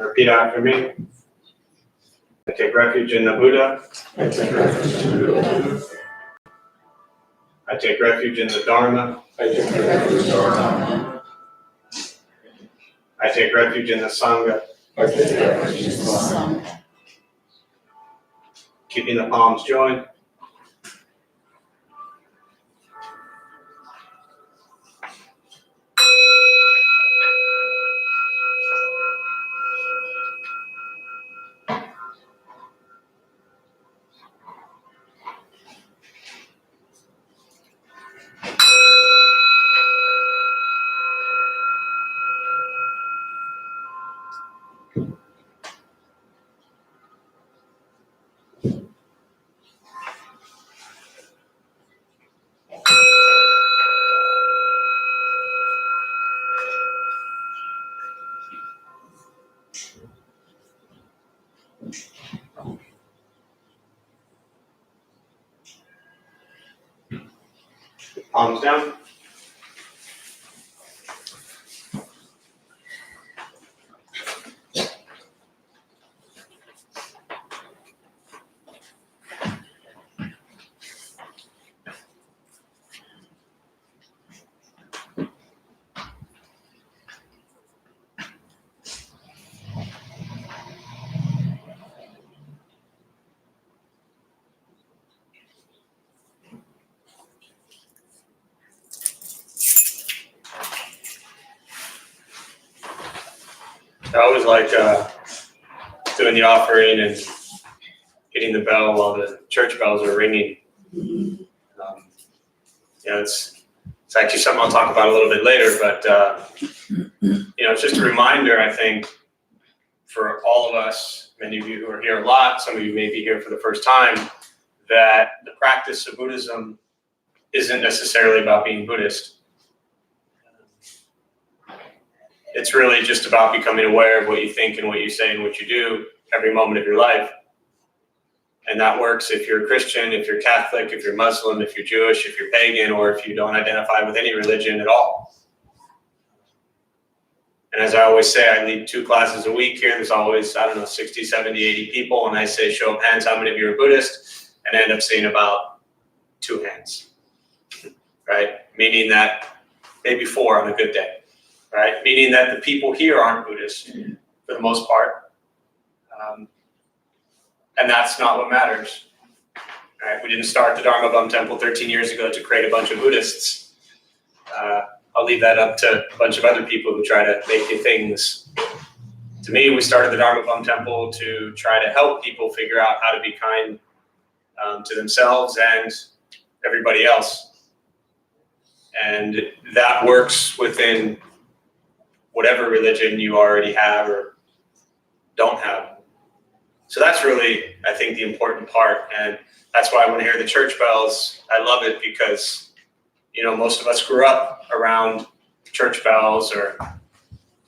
repeat after me. I take refuge in the Buddha. I take refuge in the Buddha. I take refuge in the Dharma. I take refuge in the Dharma. I take refuge in the Sangha. I take refuge in the Sangha. Keeping the palms joined. Palms down. I always like doing the offering and hitting the bell while the church bells are ringing. It's actually something I'll talk about a little bit later, but it's just a reminder, I think, for all of us, many of you who are here a lot, some of you may be here for the first time, that the practice of Buddhism isn't necessarily about being Buddhist. It's really just about becoming aware of what you think and what you say and what you do every moment of your life. And that works if you're a Christian, if you're Catholic, if you're Muslim, if you're Jewish, if you're pagan, or if you don't identify with any religion at all. And as I always say, I lead 2 classes a week here. There's always, 60, 70, 80 people. And I say, show of hands, how many of you are Buddhist? And I end up seeing about 2 hands, right? Meaning that maybe 4 on a good day. Right? Meaning that the people here aren't Buddhist for the most part. And that's not what matters. Right? We didn't start the Dharma Bum Temple 13 years ago to create a bunch of Buddhists. I'll leave that up to a bunch of other people who try to make new things. To me, we started the Dharma Bum Temple to try to help people figure out how to be kind to themselves and everybody else. And that works within whatever religion you already have or don't have. So that's really, I think, the important part. And that's why when I hear the church bells, I love it because, most of us grew up around church bells or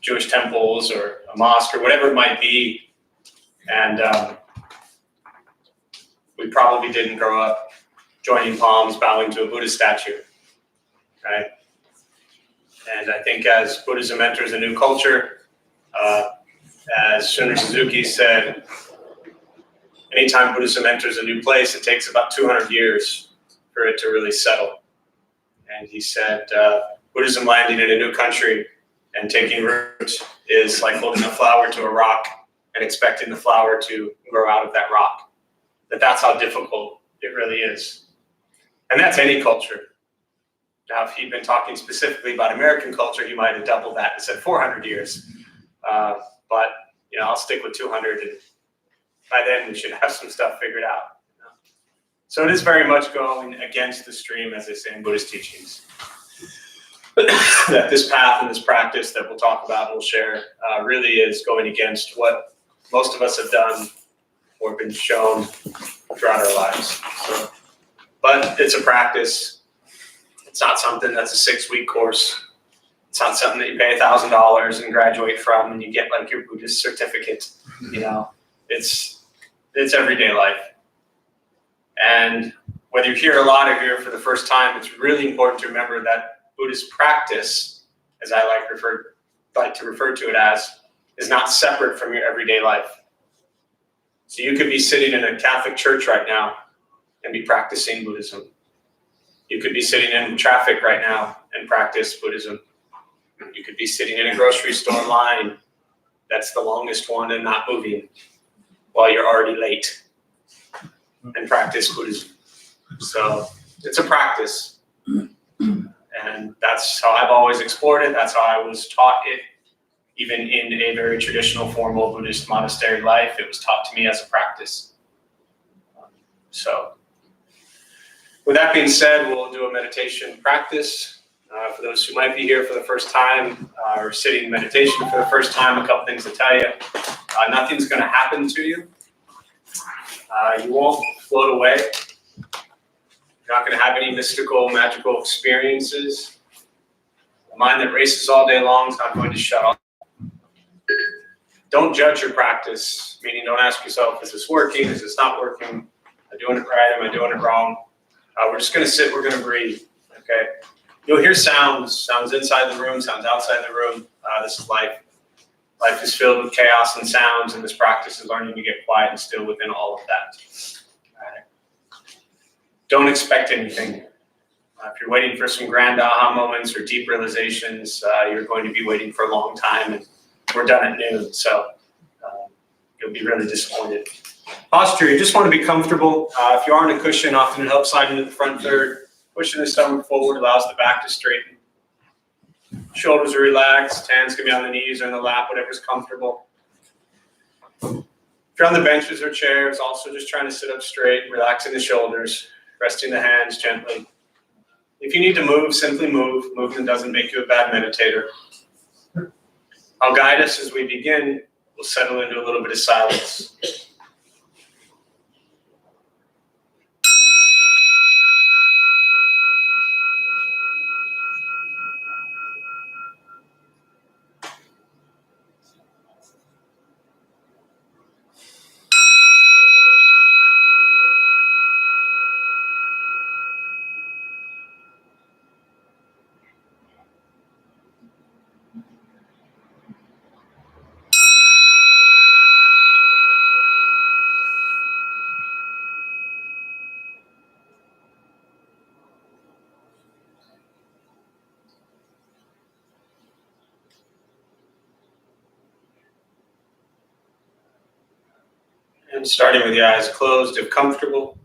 Jewish temples or a mosque or whatever it might be. And we probably didn't grow up joining palms, bowing to a Buddhist statue, right? And I think as Buddhism enters a new culture, as Shunryu Suzuki said, anytime Buddhism enters a new place, it takes about 200 years for it to really settle. And he said, Buddhism landing in a new country and taking root is like holding a flower to a rock and expecting the flower to grow out of that rock. That's how difficult it really is. And that's any culture. Now, if he'd been talking specifically about American culture, he might have doubled that and said 400 years. But, I'll stick with 200, and by then we should have some stuff figured out. So it is very much going against the stream, as they say in Buddhist teachings. That this path and this practice that we'll talk about and we'll share really is going against what most of us have done or been shown throughout our lives. But it's a practice. It's not something that's a 6-week course. It's not something that you pay $1,000 and graduate from and you get like your Buddhist certificate. It's everyday life. And whether you're here a lot or here for the first time, it's really important to remember that Buddhist practice, as I like to refer to it as, is not separate from your everyday life. So you could be sitting in a Catholic church right now and be practicing Buddhism. You could be sitting in traffic right now and practice Buddhism. You could be sitting in a grocery store line that's the longest one and not moving while you're already late and practice Buddhism. So it's a practice. And that's how I've always explored it. That's how I was taught it. Even in a very traditional formal Buddhist monastery life, it was taught to me as a practice. So with that being said, we'll do a meditation practice. For those who might be here for the first time or sitting in meditation for the first time, a couple things to tell you. Nothing's going to happen to you. You won't float away. You're not going to have any mystical, magical experiences. A mind that races all day long is not going to shut off. Don't judge your practice, meaning don't ask yourself, is this working? Is this not working? Am I doing it right? Am I doing it wrong? We're just going to sit. We're going to breathe. Okay. You'll hear sounds inside the room, sounds outside the room. This is life. Life is filled with chaos and sounds, and this practice is learning to get quiet and still within all of that. All right. Don't expect anything. If you're waiting for some grand aha moments or deep realizations, you're going to be waiting for a long time, and we're done at noon, so you'll be really disappointed. Posture, you just want to be comfortable. If you are on a cushion, often it helps slide into the front third. Pushing the stomach forward allows the back to straighten. Shoulders are relaxed, hands can be on the knees or in the lap, whatever's comfortable. If you're on the benches or chairs, also just trying to sit up straight, relaxing the shoulders, resting the hands gently. If you need to move, simply move. Movement doesn't make you a bad meditator. I'll guide us as we begin. We'll settle into a little bit of silence. And starting with your eyes closed if comfortable,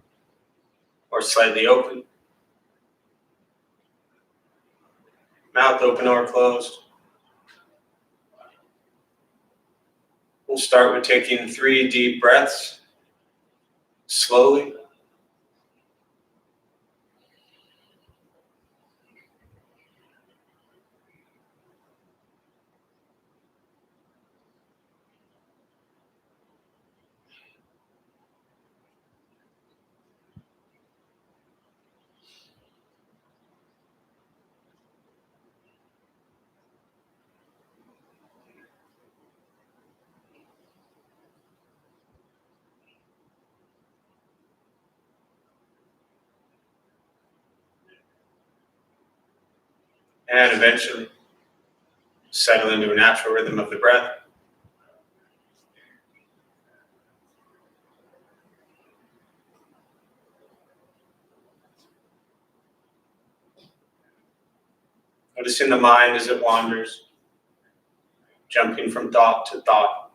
or slightly open. Mouth open or closed. We'll start with taking 3 deep breaths, slowly. And eventually settle into a natural rhythm of the breath. Noticing the mind as it wanders, jumping from thought to thought.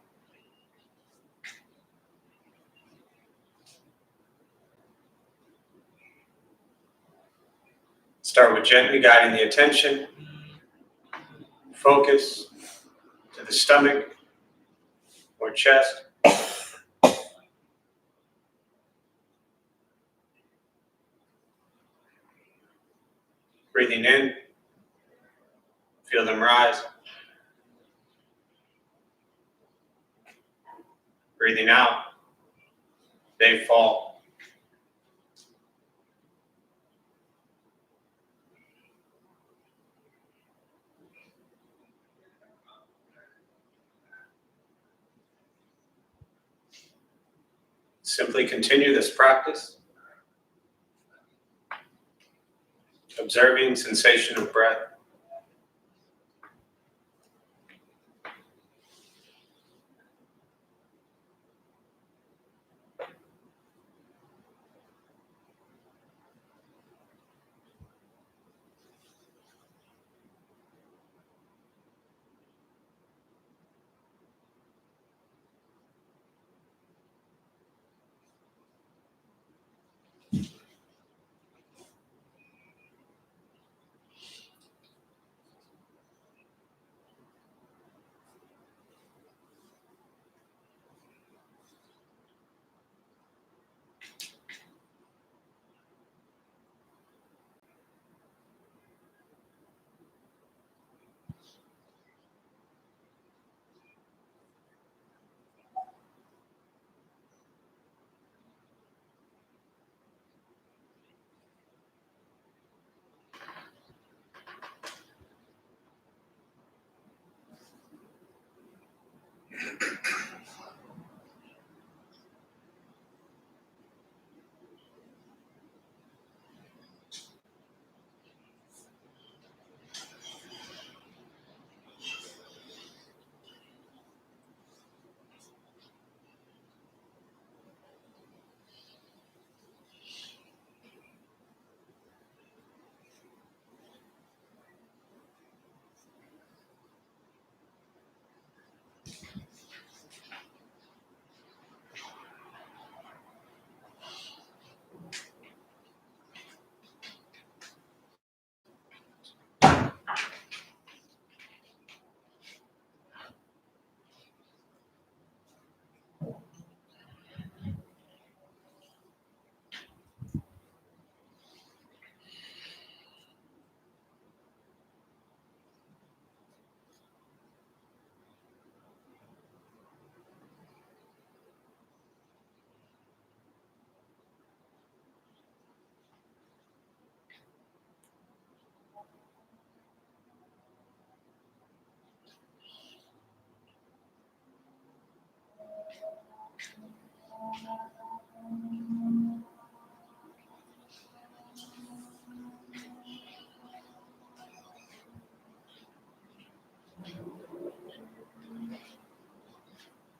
Start with gently guiding the attention, focus to the stomach or chest. Breathing in, feel them rise. Breathing out, they fall. Simply continue this practice, observing sensation of breath.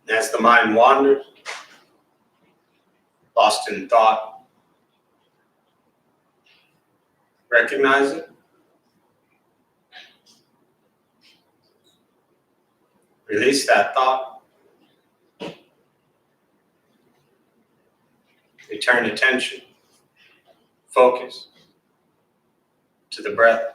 As the mind wanders, lost in thought, recognize it. Release that thought. Return attention, focus to the breath.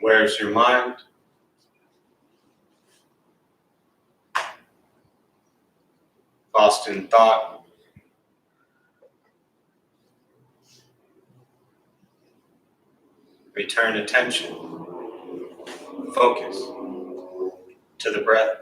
Where's your mind? Lost in thought. Return attention, focus to the breath.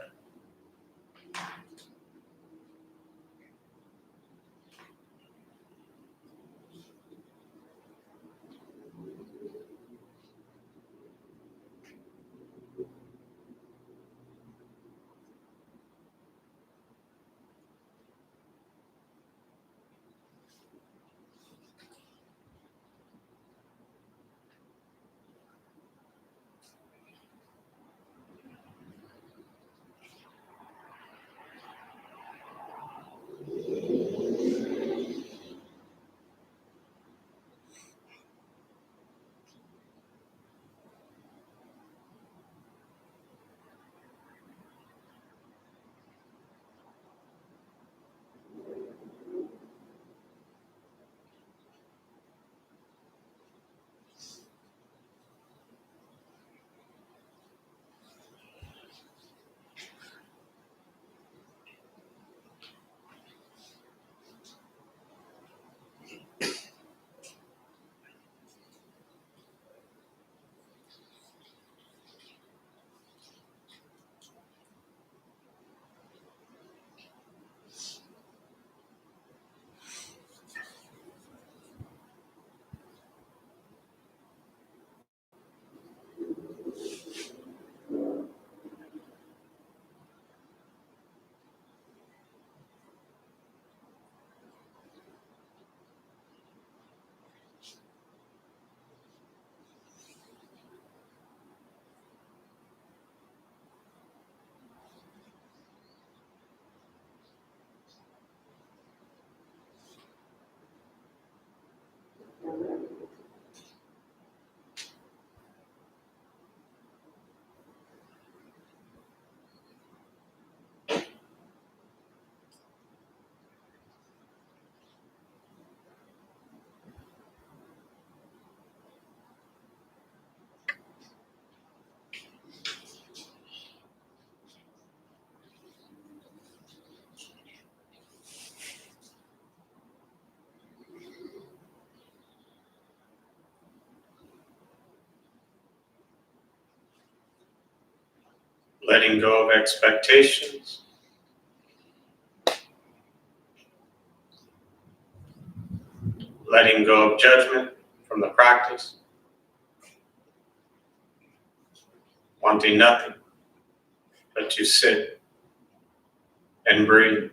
letting go of expectations, letting go of judgment from the practice, wanting nothing but to sit and breathe.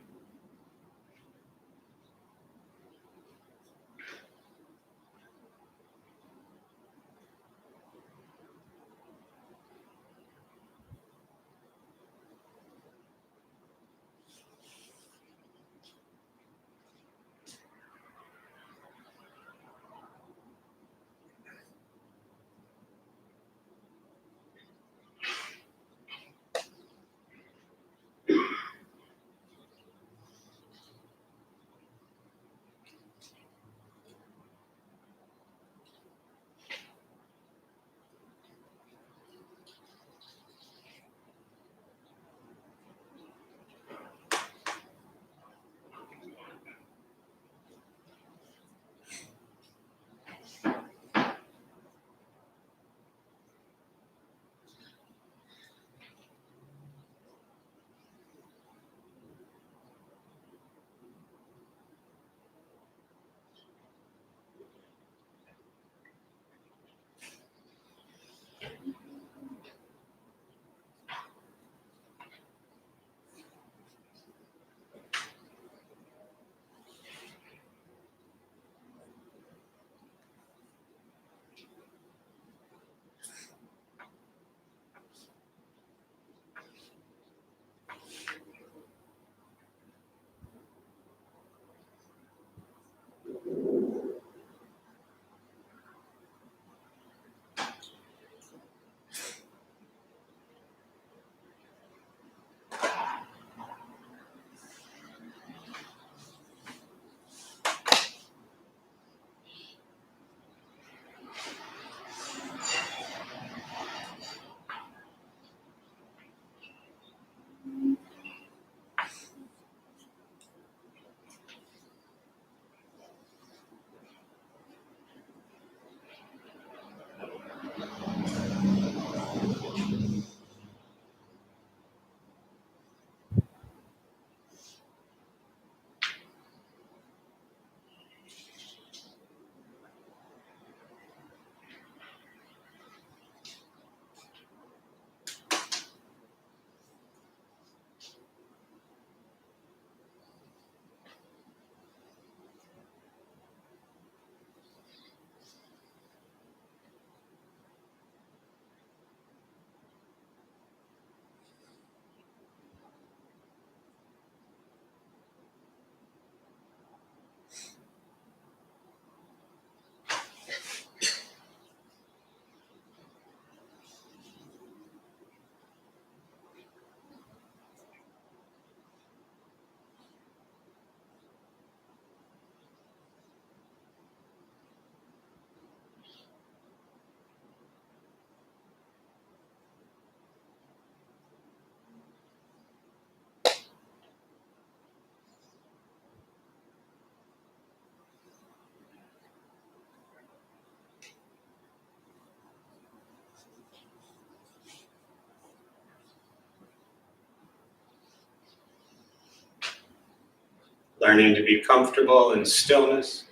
Learning to be comfortable in stillness,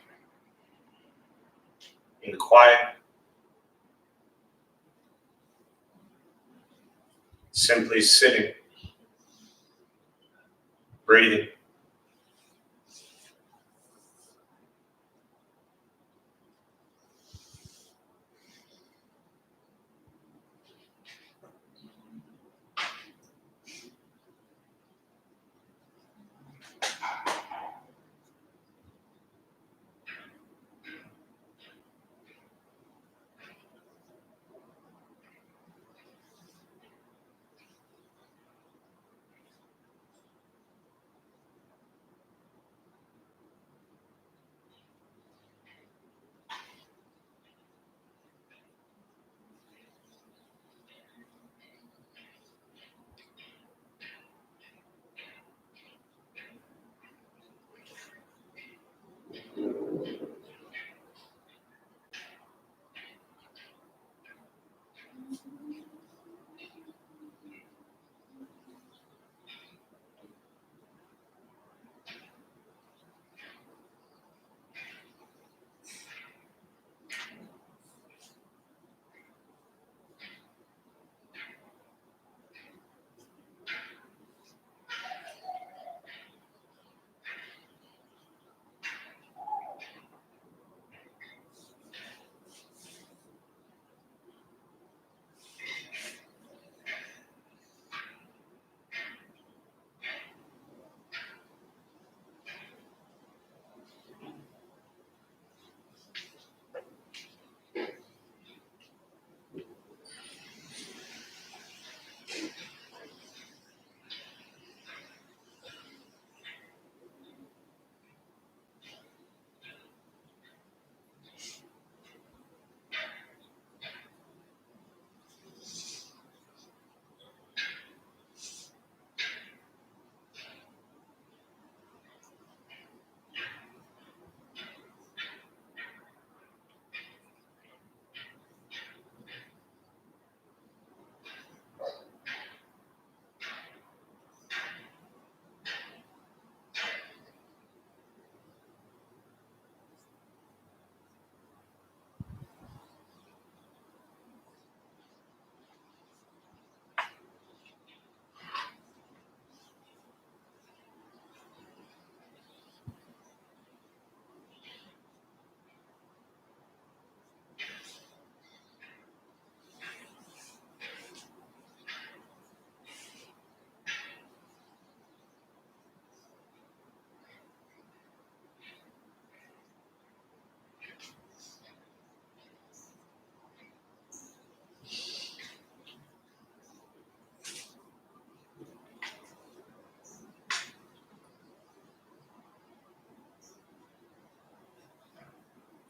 in quiet, simply sitting, breathing.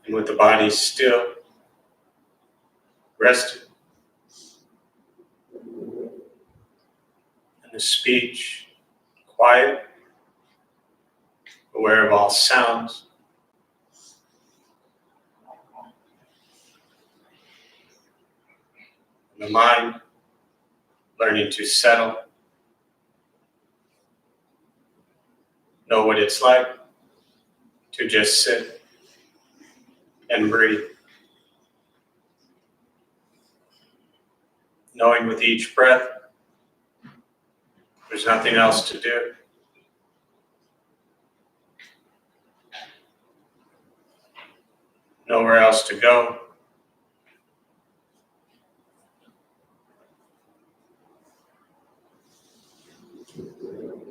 And with the body still, rested, and the speech quiet, aware of all sounds, and the mind learning to settle, know what it's like to just sit and breathe. Knowing with each breath, there's nothing else to do. Nowhere else to go.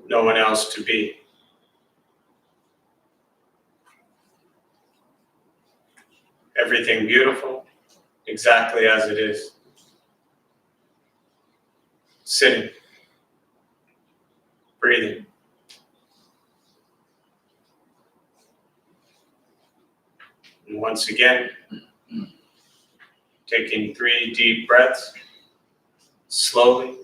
No one else to be. Everything beautiful, exactly as it is. Sitting, breathing. And once again, taking 3 deep breaths, slowly.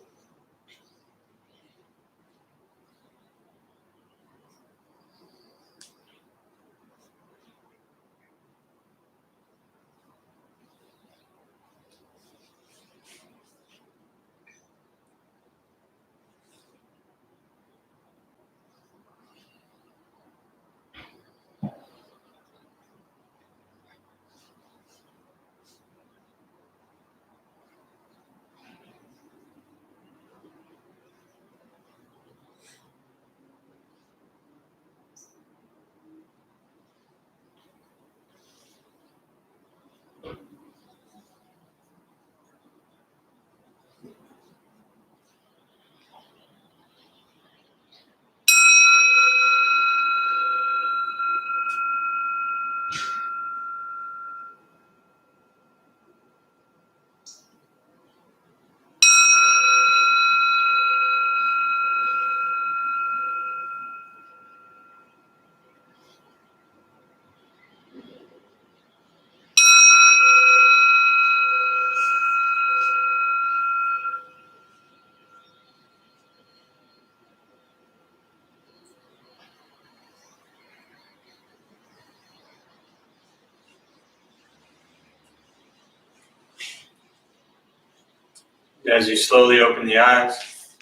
As you slowly open the eyes,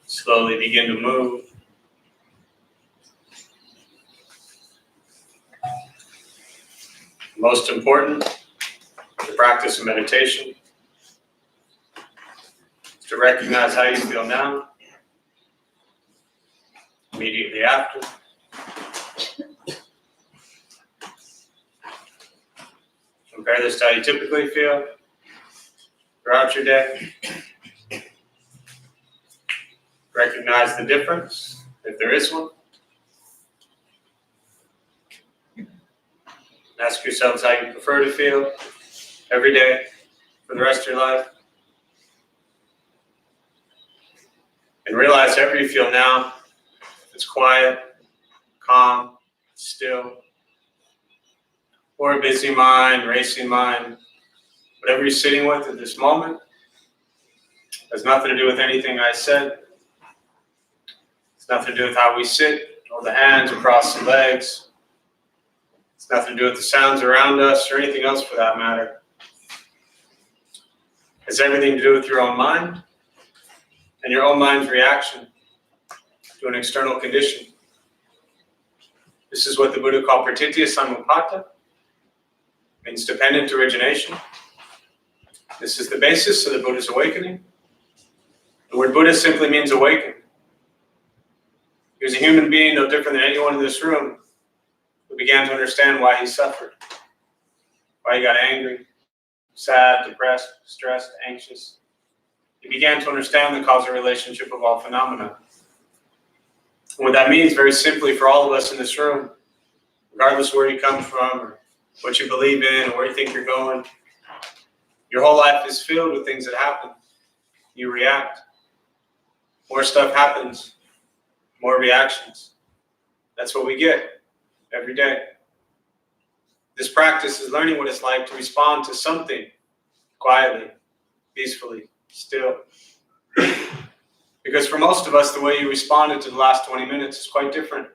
slowly begin to move. Most important, the practice of meditation is to recognize how you feel now, immediately after. Compare this to how you typically feel throughout your day. Recognize the difference, if there is one. Ask yourselves how you prefer to feel every day for the rest of your life. And realize however you feel now, if it's quiet, calm, still, or a busy mind, racing mind, whatever you're sitting with at this moment, has nothing to do with anything I said. It's nothing to do with how we sit, or the hands across the legs. It's nothing to do with the sounds around us, or anything else for that matter. It has everything to do with your own mind, and your own mind's reaction to an external condition. This is what the Buddha called pratitya samuppada, means dependent origination. This is the basis of the Buddha's awakening. The word Buddha simply means awaken. He was a human being, no different than anyone in this room, who began to understand why he suffered, why he got angry, sad, depressed, stressed, anxious. He began to understand the causal relationship of all phenomena. And what that means, very simply, for all of us in this room, regardless of where you come from, or what you believe in, or where you think you're going, your whole life is filled with things that happen. You react. More stuff happens, more reactions. That's what we get every day. This practice is learning what it's like to respond to something quietly, peacefully, still. Because for most of us, the way you responded to the last 20 minutes is quite different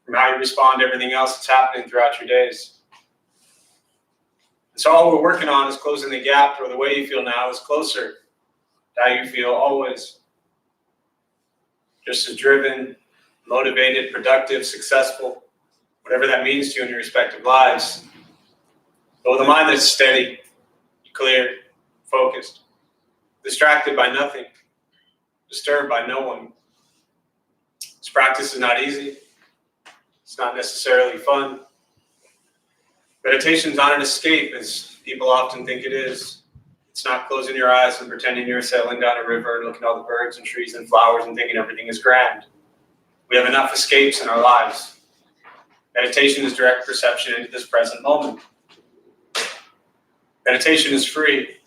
from how you respond to everything else that's happening throughout your days. And so all we're working on is closing the gap where the way you feel now is closer to how you feel always. Just as driven, motivated, productive, successful, whatever that means to you in your respective lives. But with a mind that's steady, clear, focused, distracted by nothing, disturbed by no one. This practice is not easy. It's not necessarily fun. Meditation is not an escape, as people often think it is. It's not closing your eyes and pretending you're sailing down a river and looking at all the birds and trees and flowers and thinking everything is grand. We have enough escapes in our lives. Meditation is direct perception into this present moment. Meditation is free.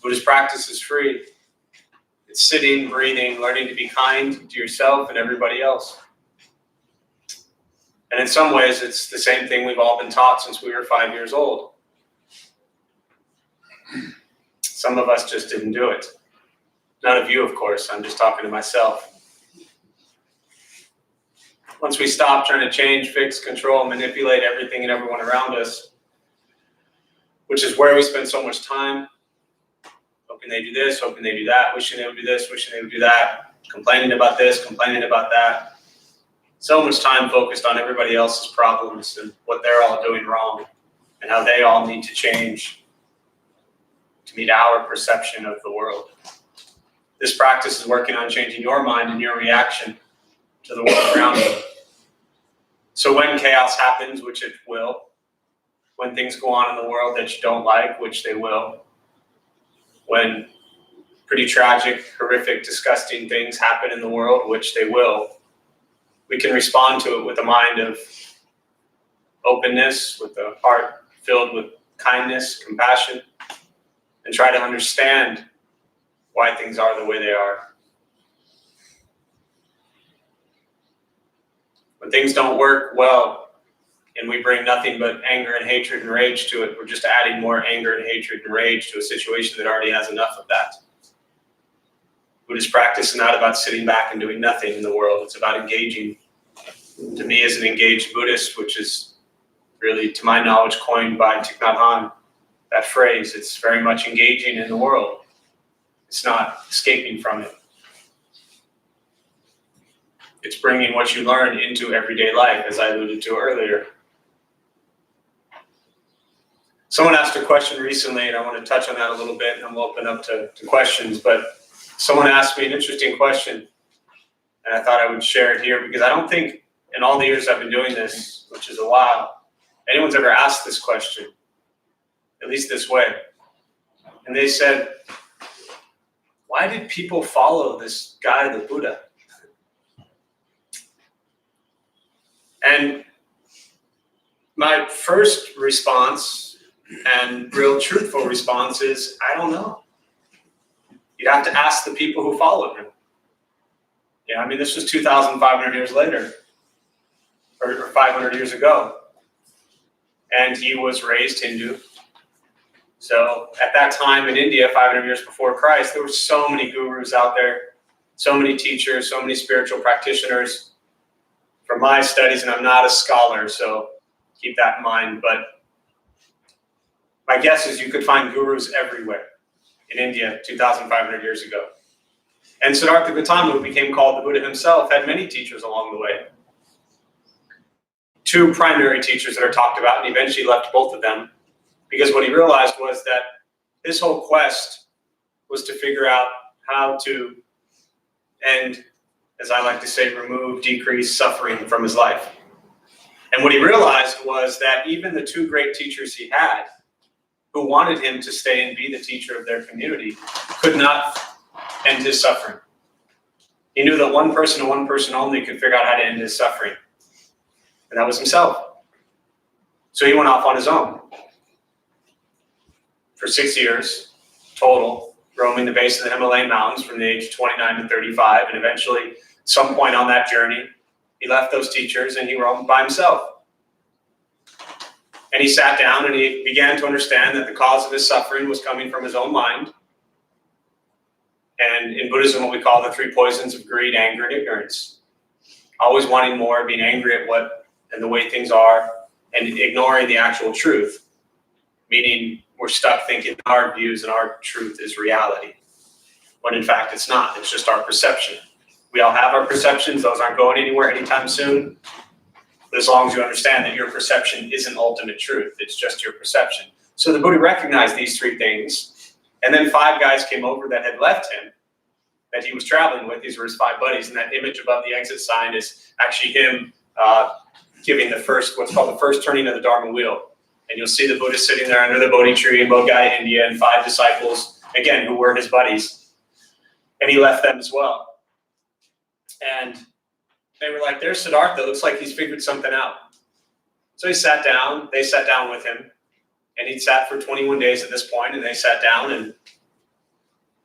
Buddhist practice is free. It's sitting, breathing, learning to be kind to yourself and everybody else. And in some ways, it's the same thing we've all been taught since we were 5 years old. Some of us just didn't do it. None of you, of course. I'm just talking to myself. Once we stop trying to change, fix, control, manipulate everything and everyone around us, which is where we spend so much time, hoping they do this, hoping they do that, wishing they would do this, wishing they would do that, complaining about this, complaining about that. So much time focused on everybody else's problems and what they're all doing wrong and how they all need to change to meet our perception of the world. This practice is working on changing your mind and your reaction to the world around you. So when chaos happens, which it will, when things go on in the world that you don't like, which they will, when pretty tragic, horrific, disgusting things happen in the world, which they will, we can respond to it with a mind of openness, with a heart filled with kindness, compassion, and try to understand why things are the way they are. When things don't work well, and we bring nothing but anger and hatred and rage to it, we're just adding more anger and hatred and rage to a situation that already has enough of that. Buddhist practice is not about sitting back and doing nothing in the world. It's about engaging. To me, as an engaged Buddhist, which is really, to my knowledge, coined by Thich Nhat Hanh, that phrase, it's very much engaging in the world. It's not escaping from it. It's bringing what you learn into everyday life, as I alluded to earlier. Someone asked a question recently, and I want to touch on that a little bit, and then we'll open up to questions. But someone asked me an interesting question, and I thought I would share it here, because I don't think in all the years I've been doing this, which is a while, anyone's ever asked this question, at least this way. And they said, why did people follow this guy, the Buddha? And my first response, and real truthful response, is, I don't know. You'd have to ask the people who followed him. Yeah, I mean, this was 2,500 years later, or 500 years ago. And he was raised Hindu. So at that time in India, 500 years before Christ, there were so many gurus out there, so many teachers, so many spiritual practitioners. From my studies, and I'm not a scholar, so keep that in mind, but my guess is you could find gurus everywhere in India 2,500 years ago. And Siddhartha Gautama, who became called the Buddha himself, had many teachers along the way. Two primary teachers that are talked about, and he eventually left both of them, because what he realized was that his whole quest was to figure out how to end, as I like to say, remove, decrease suffering from his life. And what he realized was that even the two great teachers he had, who wanted him to stay and be the teacher of their community, could not end his suffering. He knew that one person and one person only could figure out how to end his suffering, and that was himself. So he went off on his own for 6 years total, roaming the base of the Himalayan mountains from the age of 29 to 35, and eventually, at some point on that journey, He left those teachers and he roamed by himself. And he sat down and he began to understand that the cause of his suffering was coming from his own mind. And in Buddhism, what we call the three poisons of greed, anger, and ignorance. Always wanting more, being angry at what and the way things are, and ignoring the actual truth. Meaning we're stuck thinking our views and our truth is reality. When in fact it's not, it's just our perception. We all have our perceptions, those aren't going anywhere anytime soon. But as long as you understand that your perception isn't ultimate truth, it's just your perception. So the Buddha recognized these three things, and then 5 guys came over that had left him, that he was traveling with. These were his 5 buddies, and that image above the exit sign is actually him giving the first, what's called the first turning of the Dharma wheel. And you'll see the Buddha sitting there under the Bodhi tree in Bodhgaya, India, and 5 disciples, again, who were his buddies. And he left them as well. And they were like, there's Siddhartha, looks like he's figured something out. So he sat down, they sat down with him, and he'd sat for 21 days at this point, and they sat down, and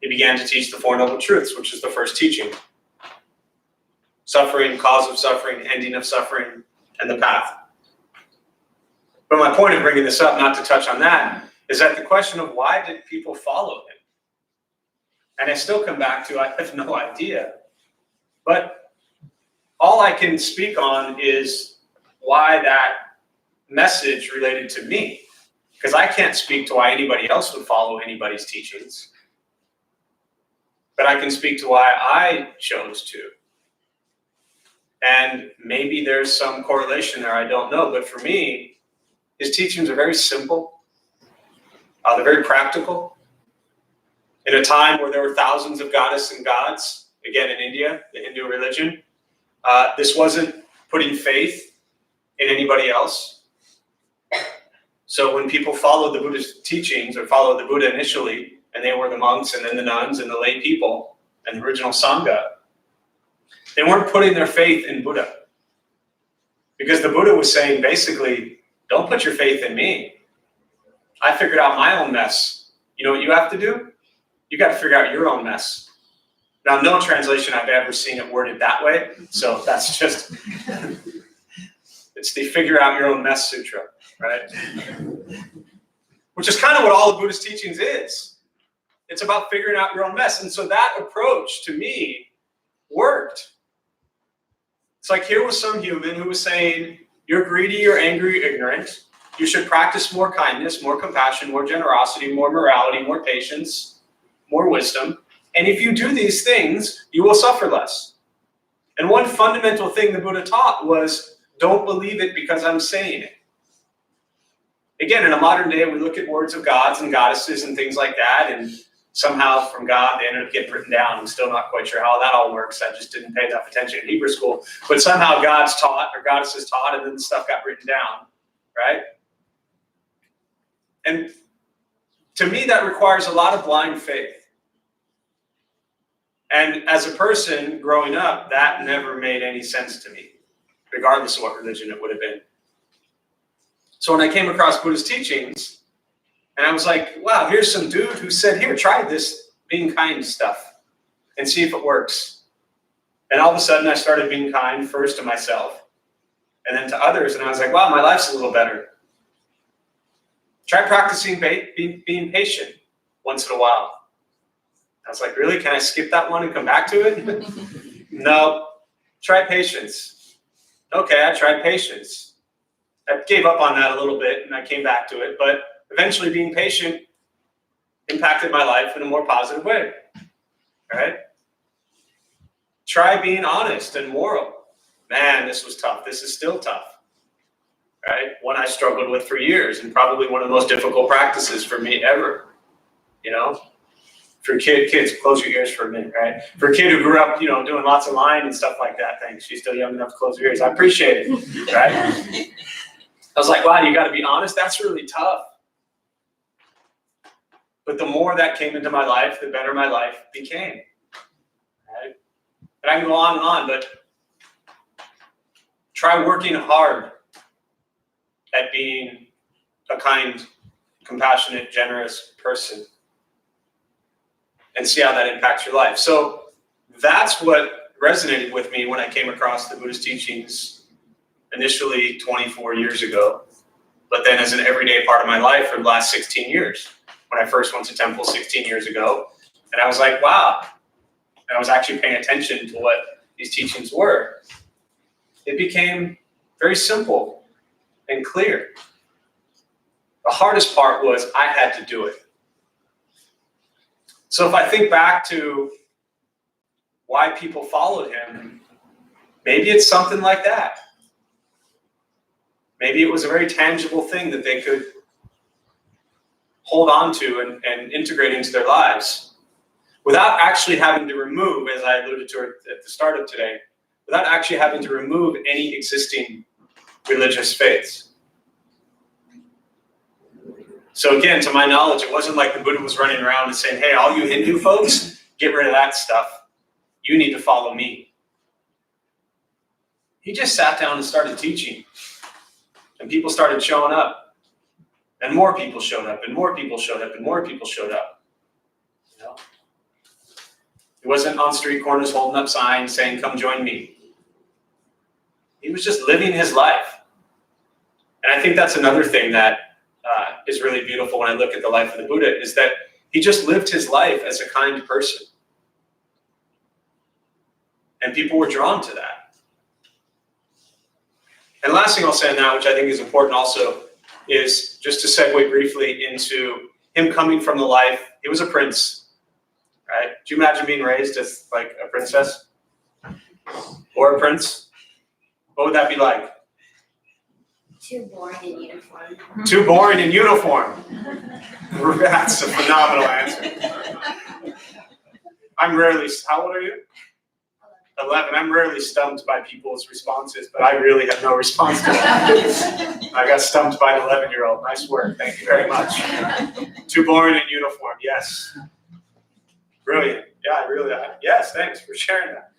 he began to teach the Four Noble Truths, which is the first teaching. Suffering, cause of suffering, ending of suffering, and the path. But my point of bringing this up, not to touch on that, is that the question of why did people follow him? And I still come back to, I have no idea. But all I can speak on is why that message related to me. Because I can't speak to why anybody else would follow anybody's teachings. But I can speak to why I chose to. And maybe there's some correlation there, I don't know. But for me, his teachings are very simple. They're very practical. In a time where there were thousands of goddesses and gods, again in India, the Hindu religion, this wasn't putting faith in anybody else. So when people followed the Buddhist teachings or followed the Buddha initially, and they were the monks and then the nuns and the lay people and the original Sangha, they weren't putting their faith in Buddha. Because the Buddha was saying basically, don't put your faith in me. I figured out my own mess. You know what you have to do? You got to figure out your own mess. Now, no translation I've ever seen it worded that way. So that's just, it's the figure out your own mess sutra, right? Which is kind of what all the Buddhist teachings is. It's about figuring out your own mess. And so that approach to me worked. It's like here was some human who was saying, you're greedy, you're angry, you're ignorant. You should practice more kindness, more compassion, more generosity, more morality, more patience, more wisdom. And if you do these things, you will suffer less. And one fundamental thing the Buddha taught was, don't believe it because I'm saying it. Again, in a modern day, we look at words of gods and goddesses and things like that, and somehow from God, they ended up getting written down. I'm still not quite sure how that all works. I just didn't pay enough attention in Hebrew school. But somehow God's taught or goddesses taught, and then the stuff got written down, right? And to me, that requires a lot of blind faith. And as a person growing up, that never made any sense to me, regardless of what religion it would have been. So when I came across Buddhist teachings, and I was like, wow, here's some dude who said, here, try this being kind stuff and see if it works. And all of a sudden, I started being kind first to myself and then to others. And I was like, wow, my life's a little better. Try practicing being patient once in a while. I was like, really? Can I skip that one and come back to it? No. Try patience. Okay, I tried patience. I gave up on that a little bit, and I came back to it. But eventually, being patient impacted my life in a more positive way. All right? Try being honest and moral. Man, this was tough. This is still tough. Right? One I struggled with for years, and probably one of the most difficult practices for me ever. You know? For kids, close your ears for a minute, right? For a kid who grew up, doing lots of lying and stuff like that, thanks. She's still young enough to close her ears. I appreciate it, right? I was like, wow, you got to be honest. That's really tough. But the more that came into my life, the better my life became. Right? And I can go on and on, but try working hard at being a kind, compassionate, generous person. And see how that impacts your life. So that's what resonated with me when I came across the Buddhist teachings initially 24 years ago, but then as an everyday part of my life for the last 16 years. When I first went to temple 16 years ago, and I was like, wow. And I was actually paying attention to what these teachings were. It became very simple and clear. The hardest part was I had to do it. So if I think back to why people followed him, maybe it's something like that. Maybe it was a very tangible thing that they could hold on to and integrate into their lives without actually having to remove, as I alluded to at the start of today, without actually having to remove any existing religious faiths. So again, to my knowledge, it wasn't like the Buddha was running around and saying, hey, all you Hindu folks, get rid of that stuff. You need to follow me. He just sat down and started teaching. And people started showing up. And more people showed up, and more people showed up, and more people showed up. You know? He wasn't on street corners holding up signs saying, come join me. He was just living his life. And I think that's another thing that is really beautiful when I look at the life of the Buddha, is that he just lived his life as a kind person. And people were drawn to that. And the last thing I'll say on that, which I think is important also, is just to segue briefly into him coming from the life. He was a prince, right? Do you imagine being raised as like a princess or a prince? What would that be like? Too boring in uniform. Too boring in uniform. That's a phenomenal answer. I'm rarely, how old are you? 11. I'm rarely stumped by people's responses, but I really have no response to that. I got stumped by an 11-year-old. Nice work. Thank you very much. Too boring in uniform. Yes. Brilliant. Yeah, yes, thanks for sharing that.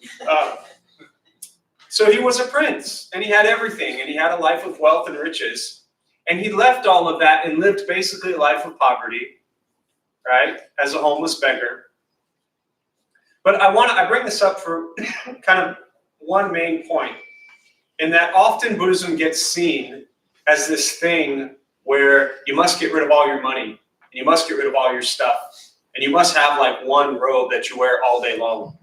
So he was a prince, and he had everything, and he had a life of wealth and riches, and he left all of that and lived basically a life of poverty, right, as a homeless beggar. But I bring this up for kind of one main point, in that often Buddhism gets seen as this thing where you must get rid of all your money, and you must get rid of all your stuff, and you must have like one robe that you wear all day long,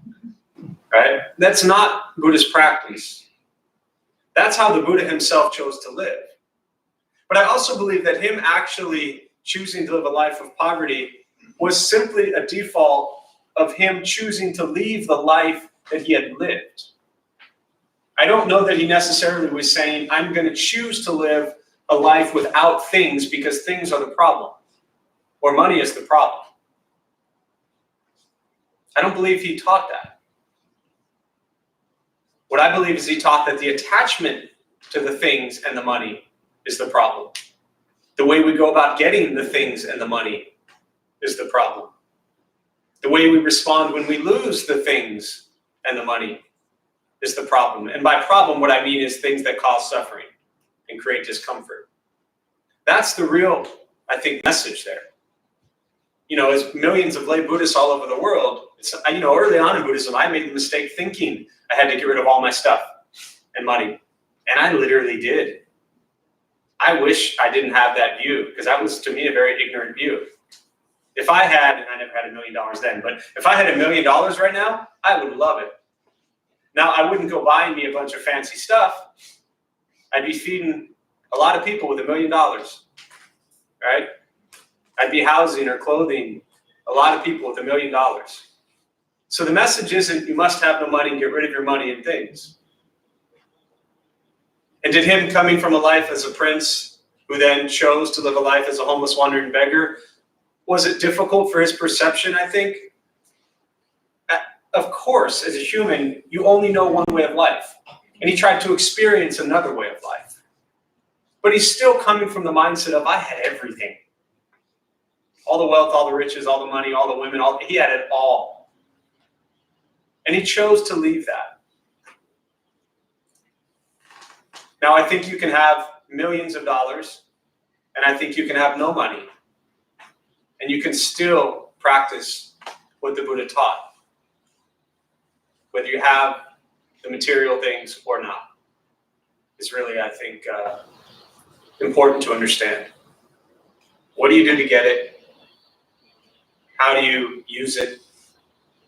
right? That's not Buddhist practice. That's how the Buddha himself chose to live. But I also believe that him actually choosing to live a life of poverty was simply a default of him choosing to leave the life that he had lived. I don't know that he necessarily was saying, I'm going to choose to live a life without things because things are the problem, or money is the problem. I don't believe he taught that. What I believe is he taught that the attachment to the things and the money is the problem. The way we go about getting the things and the money is the problem. The way we respond when we lose the things and the money is the problem. And by problem, what I mean is things that cause suffering and create discomfort. That's the real, I think, message there. You know, as millions of lay Buddhists all over the world, early on in Buddhism, I made the mistake thinking I had to get rid of all my stuff and money. And I literally did. I wish I didn't have that view, because that was, to me, a very ignorant view. If I had, and I never had $1 million then, but if I had $1 million right now, I would love it. Now, I wouldn't go buying me a bunch of fancy stuff. I'd be feeding a lot of people with $1 million, right? I'd be housing or clothing a lot of people with $1 million. So the message isn't you must have no money and get rid of your money and things. And did him coming from a life as a prince, who then chose to live a life as a homeless wandering beggar, was it difficult for his perception, I think? Of course, as a human, you only know one way of life. And he tried to experience another way of life. But he's still coming from the mindset of, I had everything. All the wealth, all the riches, all the money, all the women, he had it all. And he chose to leave that. Now, I think you can have millions of dollars, and I think you can have no money. And you can still practice what the Buddha taught. Whether you have the material things or not, is really, I think, important to understand. What do you do to get it? How do you use it?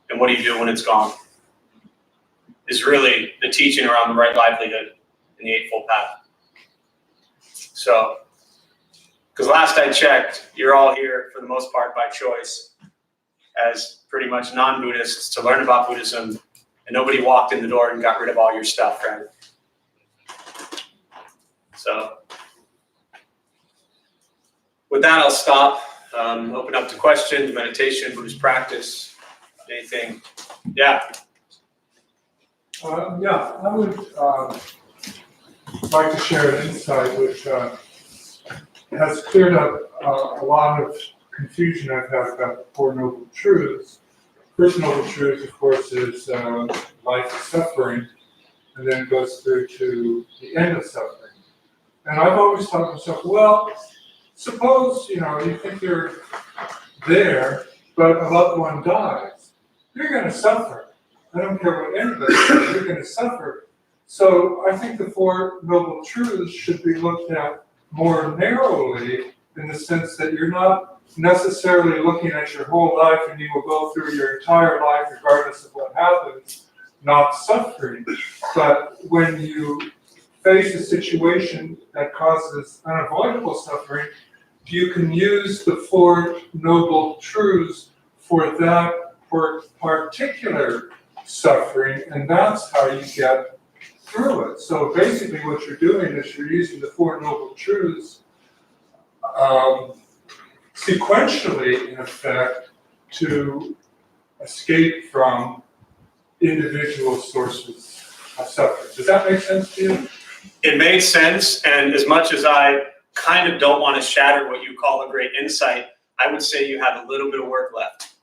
And what do you do when it's gone? Is really the teaching around the right livelihood in the Eightfold Path. So, because last I checked, you're all here for the most part by choice as pretty much non-Buddhists to learn about Buddhism, and nobody walked in the door and got rid of all your stuff, right? So, with that, I'll stop. Open up to questions, meditation, Buddhist practice, anything. Yeah. I would like to share an insight which has cleared up a lot of confusion I've had about the Four Noble Truths. First Noble Truth, of course, is life is suffering, and then it goes through to the end of suffering. And I've always thought to myself, well, suppose, you think you're there, but a loved one dies. You're going to suffer. I don't care what anybody says, you're going to suffer. So I think the Four Noble Truths should be looked at more narrowly in the sense that you're not necessarily looking at your whole life and you will go through your entire life regardless of what happens, not suffering. But when you face a situation that causes unavoidable suffering, you can use the Four Noble Truths for that particular suffering, and that's how you get through it. So basically what you're doing is you're using the Four Noble Truths sequentially, in effect, to escape from individual sources of suffering. Does that make sense to you? It made sense, and as much as I kind of don't want to shatter what you call a great insight, I would say you have a little bit of work left,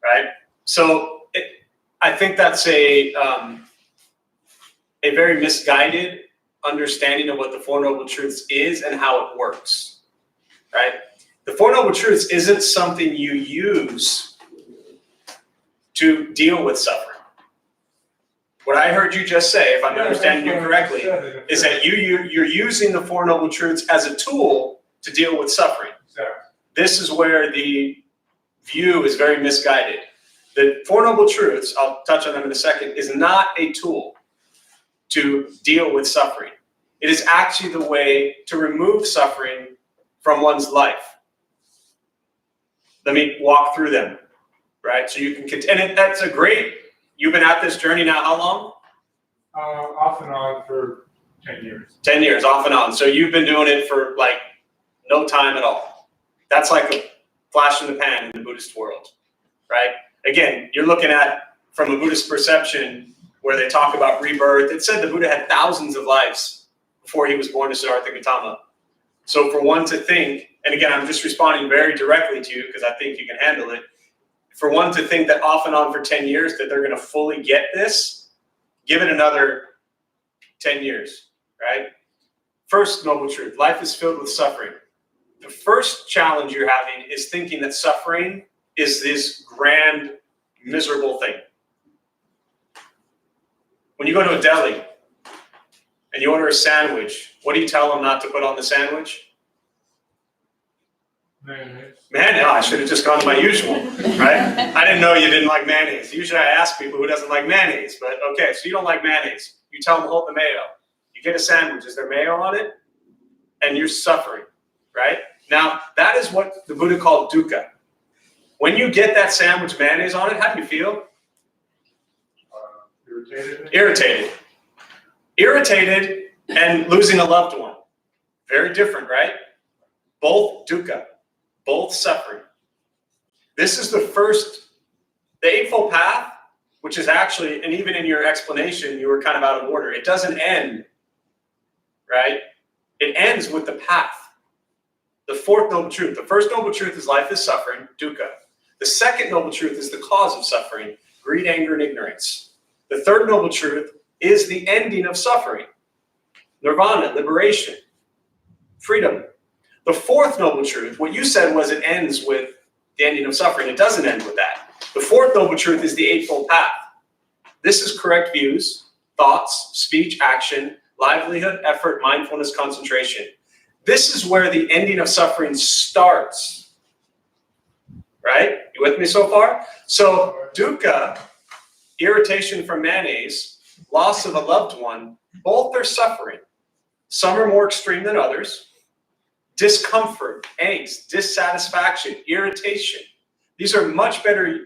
right? So I think that's a very misguided understanding of what the Four Noble Truths is and how it works, right? The Four Noble Truths isn't something you use to deal with suffering. What I heard you just say, if I'm understanding you correctly, is that you're using the Four Noble Truths as a tool to deal with suffering. Exactly. This is where the view is very misguided. The Four Noble Truths, I'll touch on them in a second, is not a tool to deal with suffering. It is actually the way to remove suffering from one's life. Let me walk through them, right? So you can continue, and that's a great, you've been at this journey now how long? Off and on for 10 years. 10 years, off and on. So you've been doing it for like no time at all. That's like a flash in the pan in the Buddhist world, right? Again, you're looking at, from a Buddhist perception, where they talk about rebirth. It said the Buddha had thousands of lives before he was born to Siddhartha Gautama. So for one to think, and again, I'm just responding very directly to you because I think you can handle it. For one to think that off and on for 10 years that they're going to fully get this, give it another 10 years, right? First Noble Truth, life is filled with suffering. The first challenge you're having is thinking that suffering is this grand, miserable thing. When you go to a deli and you order a sandwich, what do you tell them not to put on the sandwich? Mayonnaise. Mayonnaise. Oh, I should have just gone to my usual, right? I didn't know you didn't like mayonnaise. Usually I ask people who doesn't like mayonnaise, but okay, so you don't like mayonnaise. You tell them hold the mayo. You get a sandwich. Is there mayo on it? And you're suffering, right? Now, that is what the Buddha called dukkha. When you get that sandwich mayonnaise on it, how do you feel? Irritated. Irritated and losing a loved one. Very different, right? Both dukkha, both suffering. This is the Eightfold Path, which is actually, and even in your explanation, you were kind of out of order. It doesn't end, right? It ends with the path. The fourth Noble Truth. The first Noble Truth is life is suffering, dukkha. The second Noble Truth is the cause of suffering, greed, anger, and ignorance. The third Noble Truth is the ending of suffering, nirvana, liberation, freedom. The fourth Noble Truth, what you said was it ends with the ending of suffering. It doesn't end with that. The fourth Noble Truth is the Eightfold Path. This is correct views. thoughts, speech, action, livelihood, effort, mindfulness, concentration. This is where the ending of suffering starts. Right? You with me so far? So dukkha, irritation from mayonnaise, loss of a loved one, both are suffering. Some are more extreme than others. Discomfort, angst, dissatisfaction, irritation. These are much better,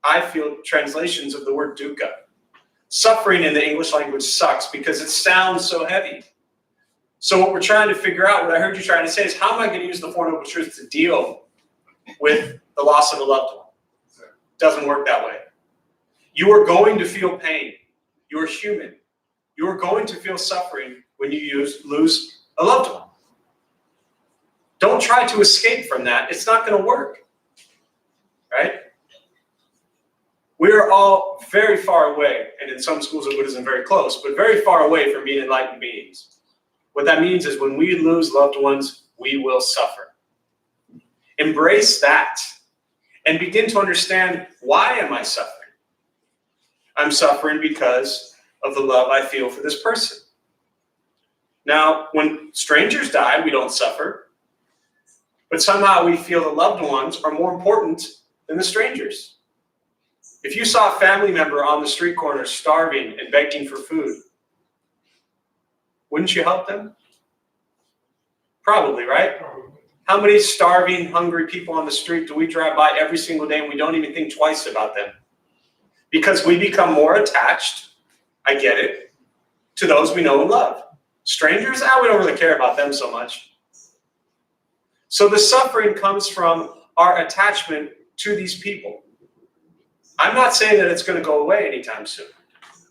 I feel, translations of the word dukkha. Suffering in the English language sucks because it sounds so heavy. So what we're trying to figure out, what I heard you trying to say is, how am I going to use the Four Noble Truths to deal with the loss of a loved one? Doesn't work that way. You are going to feel pain. You are human. You are going to feel suffering when you lose a loved one. Don't try to escape from that. It's not going to work. Right? We are all very far away, and in some schools of Buddhism very close, but very far away from being enlightened beings. What that means is when we lose loved ones, we will suffer. Embrace that and begin to understand, why am I suffering? I'm suffering because of the love I feel for this person. Now, when strangers die, we don't suffer, but somehow we feel the loved ones are more important than the strangers. If you saw a family member on the street corner starving and begging for food, wouldn't you help them? Probably, right? How many starving, hungry people on the street do we drive by every single day and we don't even think twice about them? Because we become more attached, I get it, to those we know and love. Strangers, we don't really care about them so much. So the suffering comes from our attachment to these people. I'm not saying that it's going to go away anytime soon.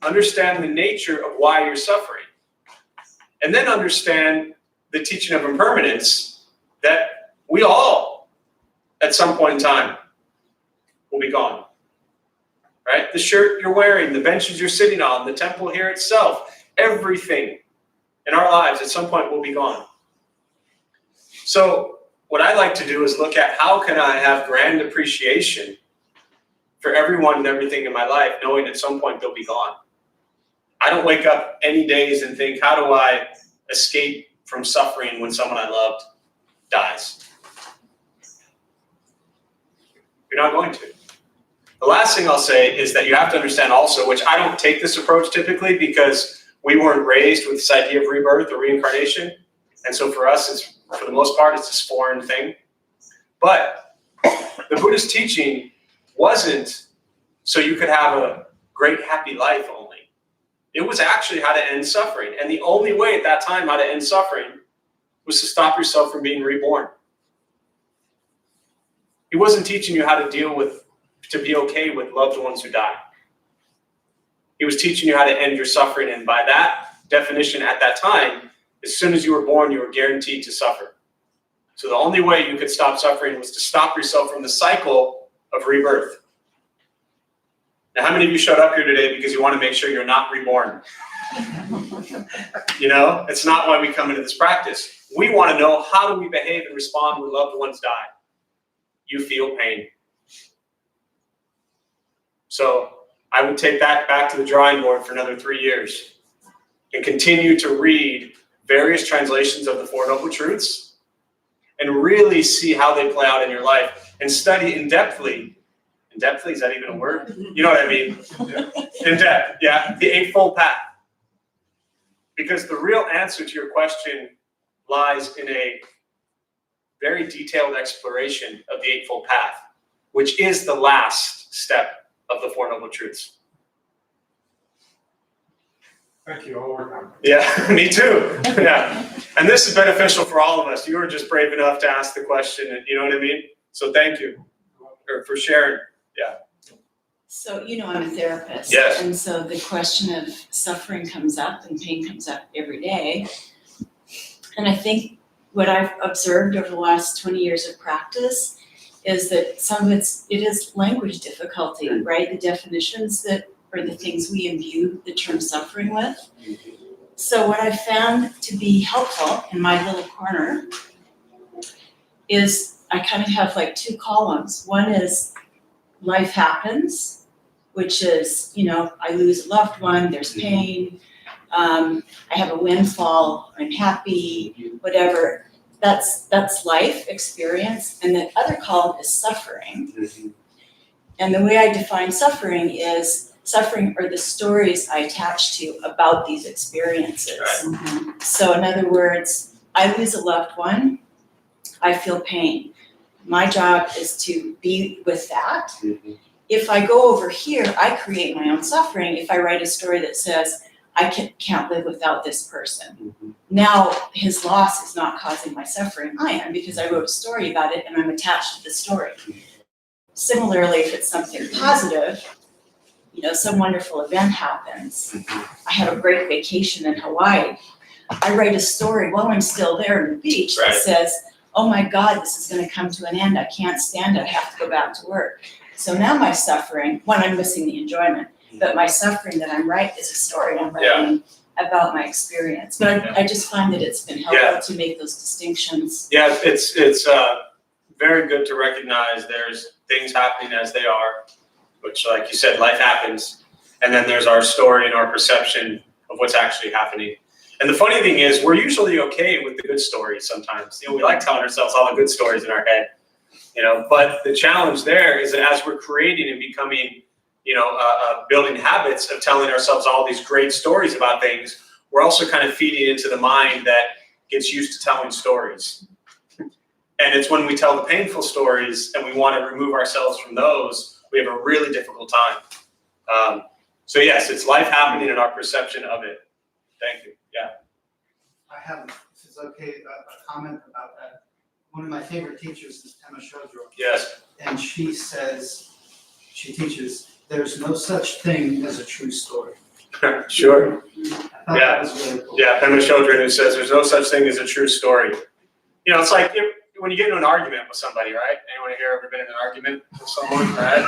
Understand the nature of why you're suffering. And then understand the teaching of impermanence, that we all, at some point in time, will be gone. Right? The shirt you're wearing, the benches you're sitting on, the temple here itself, everything in our lives at some point will be gone. So what I like to do is look at, how can I have grand appreciation for everyone and everything in my life, knowing at some point they'll be gone. I don't wake up any days and think, how do I escape from suffering when someone I loved dies? You're not going to. The last thing I'll say is that you have to understand also, which I don't take this approach typically because we weren't raised with this idea of rebirth or reincarnation. And so for us, it's, for the most part, it's this foreign thing. But the Buddhist teaching wasn't so you could have a great, happy life only. It was actually how to end suffering. And the only way at that time how to end suffering was to stop yourself from being reborn. He wasn't teaching you how to deal with, to be okay with loved ones who die. He was teaching you how to end your suffering. And by that definition at that time, as soon as you were born, you were guaranteed to suffer. So the only way you could stop suffering was to stop yourself from the cycle of rebirth. Now, how many of you showed up here today because you want to make sure you're not reborn? You know, it's not why we come into this practice. We want to know, how do we behave and respond when loved ones die? You feel pain. So I would take that back to the drawing board for another 3 years and continue to read various translations of the Four Noble Truths and really see how they play out in your life and study in-depthly. In-depthly, is that even a word? You know what I mean? In depth, yeah. The Eightfold Path. Because the real answer to your question lies in a very detailed exploration of the Eightfold Path, which is the last step of the Four Noble Truths. Thank you, I'll work on it. Yeah, me too. Yeah. And this is beneficial for all of us. You were just brave enough to ask the question, and you know what I mean? So thank you for sharing. Yeah. So, you know, I'm a therapist. Yes. And so the question of suffering comes up and pain comes up every day. And I think what I've observed over the last 20 years of practice is that some of it is language difficulty, right? The definitions that are the things we imbue the term suffering with. So what I found to be helpful in my little corner is I kind of have like two columns. One is life happens, which is, I lose a loved one, there's pain, I have a windfall, I'm happy, whatever. That's life experience. And the other column is suffering. And the way I define suffering is suffering are the stories I attach to about these experiences. Right. So in other words, I lose a loved one, I feel pain. My job is to be with that. If I go over here, I create my own suffering. If I write a story that says, I can't live without this person. Now his loss is not causing my suffering. I am, because I wrote a story about it and I'm attached to the story. Similarly, if it's something positive, some wonderful event happens. I had a great vacation in Hawaii. I write a story while I'm still there on the beach that says, oh my God, this is going to come to an end. I can't stand it. I have to go back to work. So now my suffering, one, I'm missing the enjoyment, but my suffering that I'm writing is a story I'm writing about my experience. But I just find that it's been helpful to make those distinctions. Yeah, it's very good to recognize there's things happening as they are, which, like you said, life happens. And then there's our story and our perception of what's actually happening. And the funny thing is, we're usually okay with the good stories sometimes. We like telling ourselves all the good stories in our head, but the challenge there is that as we're creating and becoming, building habits of telling ourselves all these great stories about things, we're also kind of feeding into the mind that gets used to telling stories. And it's when we tell the painful stories and we want to remove ourselves from those, we have a really difficult time. So yes, it's life happening and our perception of it. Thank you. Yeah. I have, if it's okay, a comment about that. One of my favorite teachers is Pema Chodron. Yes. And she says, she teaches, there's no such thing as a true story. Sure. I thought that was really cool. Yeah, Pema Chodron, who says there's no such thing as a true story. It's like when you get into an argument with somebody, right? Anyone here ever been in an argument with someone, right?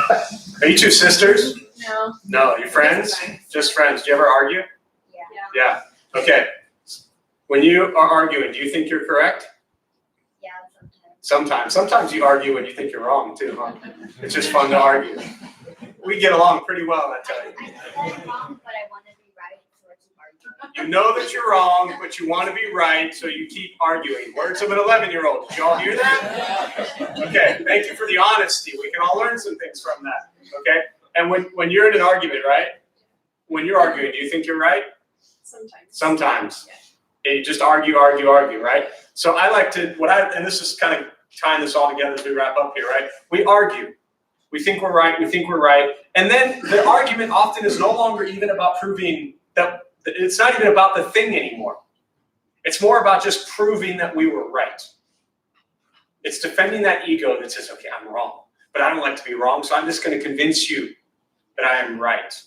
Are you two sisters? No. No, you friends? Just friends. Do you ever argue? Yeah. Okay. When you are arguing, do you think you're correct? Yeah, sometimes. Sometimes you argue when you think you're wrong too, huh? It's just fun to argue. We get along pretty well, I tell you. I know that I'm wrong, but I want to be right, so I keep arguing. You know that you're wrong, but you want to be right, so you keep arguing. Words of an 11-year-old. Did you all hear that? Okay, thank you for the honesty. We can all learn some things from that, okay? And when you're in an argument, right? When you're arguing, do you think you're right? Sometimes. And you just argue, right? So I like to, and this is kind of tying this all together as we wrap up here, right? We argue. We think we're right. And then the argument often is no longer even about proving that, it's not even about the thing anymore. It's more about just proving that we were right. It's defending that ego that says, okay, I'm wrong, but I don't like to be wrong, so I'm just going to convince you that I am right.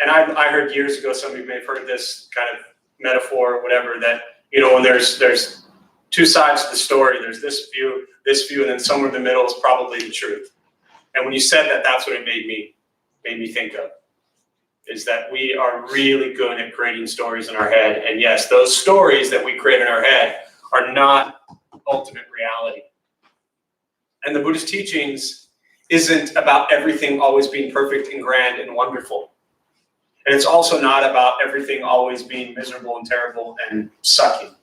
And I heard years ago, some of you may have heard this kind of metaphor or whatever, that, when there's two sides to the story, there's this view, and then somewhere in the middle is probably the truth. And when you said that, that's what it made me think of, is that we are really good at creating stories in our head. And yes, those stories that we create in our head are not ultimate reality. And the Buddhist teachings isn't about everything always being perfect and grand and wonderful. And it's also not about everything always being miserable and terrible and sucking.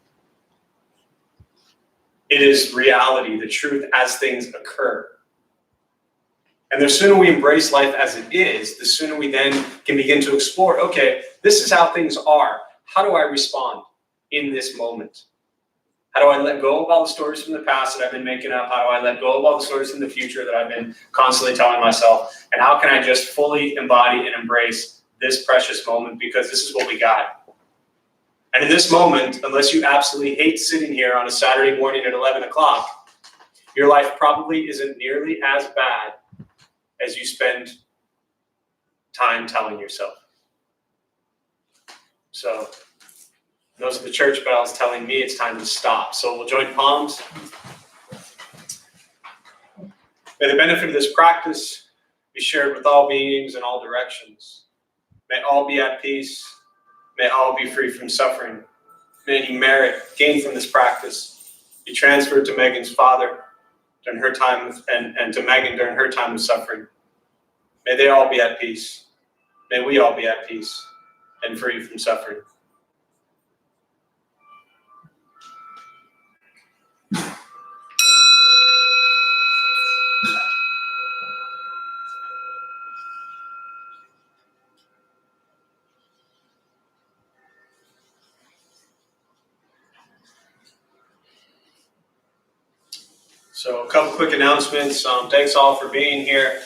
It is reality, the truth as things occur. And the sooner we embrace life as it is, the sooner we then can begin to explore, okay, this is how things are. How do I respond in this moment? How do I let go of all the stories from the past that I've been making up? How do I let go of all the stories from the future that I've been constantly telling myself? And how can I just fully embody and embrace this precious moment, because this is what we got. And in this moment, unless you absolutely hate sitting here on a Saturday morning at 11 o'clock, your life probably isn't nearly as bad as you spend time telling yourself. So those are the church bells telling me it's time to stop. So we'll join palms. May the benefit of this practice be shared with all beings in all directions. May all be at peace. May all be free from suffering. May any merit gained from this practice be transferred to Megan's father during her time and to Megan during her time of suffering. May they all be at peace. May we all be at peace and free from suffering. So a couple quick announcements. Thanks all for being here.